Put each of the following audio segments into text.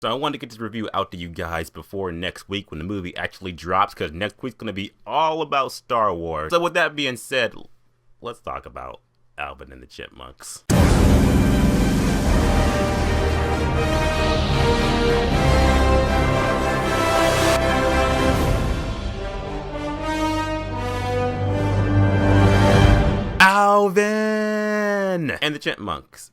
So I wanted to get this review out to you guys before next week when the movie actually drops, because next week's going to be all about Star Wars. So with that being said, let's talk about Alvin and the Chipmunks. Alvin and the Chipmunks.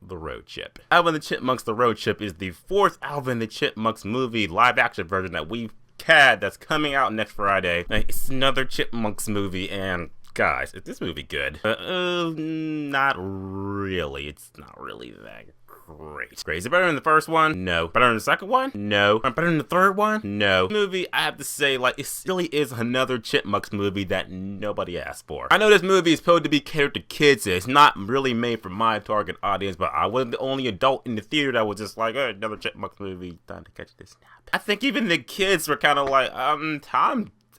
The Road Chip. Alvin the Chipmunks The Road Chip is the fourth Alvin the Chipmunks movie live action version that we've had that's coming out next Friday. It's another Chipmunks movie, and guys, is this movie good? Not really. It's not really that great. Is it better than the first one? No. Better than the second one? No. Better than the third one? No. This movie, I have to say, like, it really is another Chipmunks movie that nobody asked for. I know this movie is supposed to be catered to kids, and it's not really made for my target audience, but I wasn't the only adult in the theater that was just like, oh, another Chipmunks movie, time to catch this snap. I think even the kids were kind of like,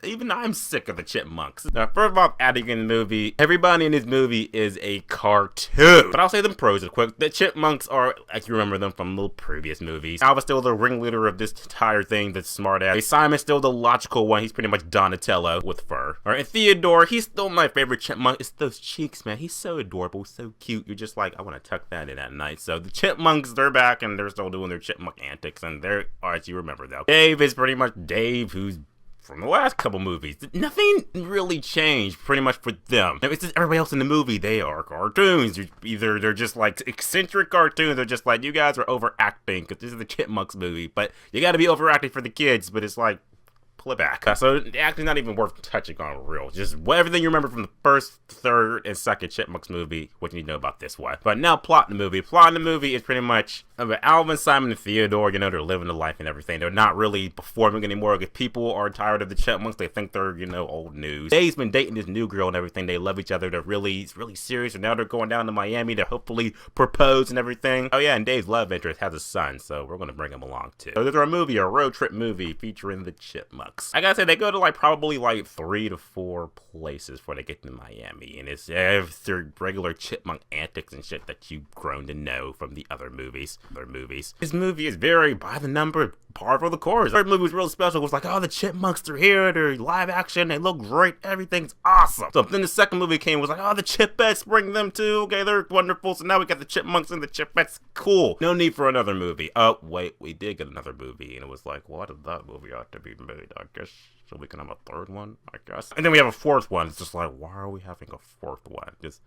even I'm sick of the Chipmunks. Now, first off, adding in the movie, everybody in this movie is a cartoon. But I'll say them pros real quick. The Chipmunks are, like you remember them from little previous movies. Alva's still the ringleader of this entire thing, the smart ass. Simon's still the logical one. He's pretty much Donatello with fur. Alright, and Theodore, he's still my favorite Chipmunk. It's those cheeks, man. He's so adorable, so cute. You're just like, I want to tuck that in at night. So the Chipmunks, they're back and they're still doing their Chipmunk antics. And they're, as you remember though, Dave is pretty much Dave, who's from the last couple movies. Nothing really changed pretty much for them. Now, it's just everybody else in the movie, they are cartoons. Either they're just like eccentric cartoons, or just like, you guys are overacting because this is the Chipmunks movie, but you gotta be overacting for the kids, but it's like, pull it back. So the acting's not even worth touching on real. Just everything you remember from the first, third, and second Chipmunks movie, what you need to know about this one. But now plot in the movie. Plot in the movie is pretty much Alvin, Simon, and Theodore, you know, they're living the life and everything. They're not really performing anymore because people are tired of the Chipmunks. They think they're, you know, old news. Dave's been dating this new girl and everything. They love each other. They're really serious. And now they're going down to Miami to hopefully propose and everything. Oh yeah, and Dave's love interest has a son, so we're going to bring him along too. So there's a movie, a road trip movie featuring the Chipmunks. I gotta say, they go to like probably like 3 to 4 places before they get to Miami. And it's their regular chipmunk antics and shit that you've grown to know from the other movies. This movie is very by the number, par for the course. The third movie was real special. It was like, oh, the Chipmunks are here, they're live action, they look great, everything's awesome. So then the second movie came, was like, oh, the Chipettes, bring them too, okay, they're wonderful. So now we got the Chipmunks and the Chipettes, cool. No need for another movie. Oh, wait, we did get another movie, and it was like, what if that movie ought to be made, I guess. So we can have a third one, I guess. And then we have a fourth one. It's just like, why are we having a fourth one? Just,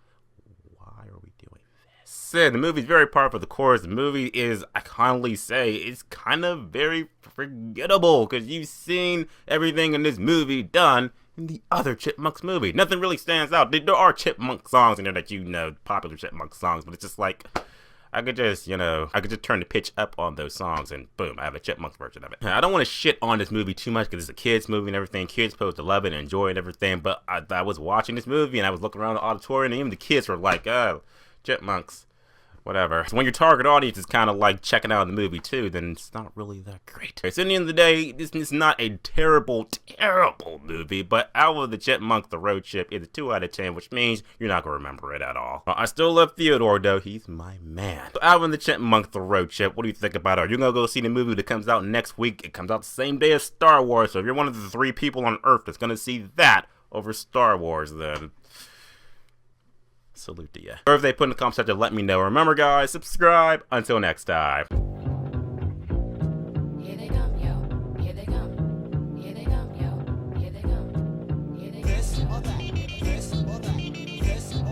why are we doing this? So the movie's very par for the course. The movie is, I kindly say, it's kind of very forgettable because you've seen everything in this movie done in the other Chipmunks movie. Nothing really stands out. There are Chipmunk songs in there that you know, popular Chipmunk songs, but it's just like, I could just turn the pitch up on those songs and boom, I have a Chipmunks version of it. I don't want to shit on this movie too much because it's a kid's movie and everything. Kids supposed to love it and enjoy it and everything, but I was watching this movie and I was looking around the auditorium and even the kids were like, oh, Chipmunks, whatever. So when your target audience is kind of like checking out the movie too, then it's not really that great. So in the end of the day, this is not a terrible movie, but Alvin the Chipmunks The Road Trip is a 2 out of 10, which means you're not going to remember it at all. I still love Theodore though, he's my man. So Alvin the Chipmunks The Road Trip, what do you think about it? Are you going to go see the movie that comes out next week? It comes out the same day as Star Wars, so if you're one of the 3 people on Earth that's going to see that over Star Wars, then salute to ya. Or if they put in the comment section, let me know. Remember guys, subscribe. Until next time.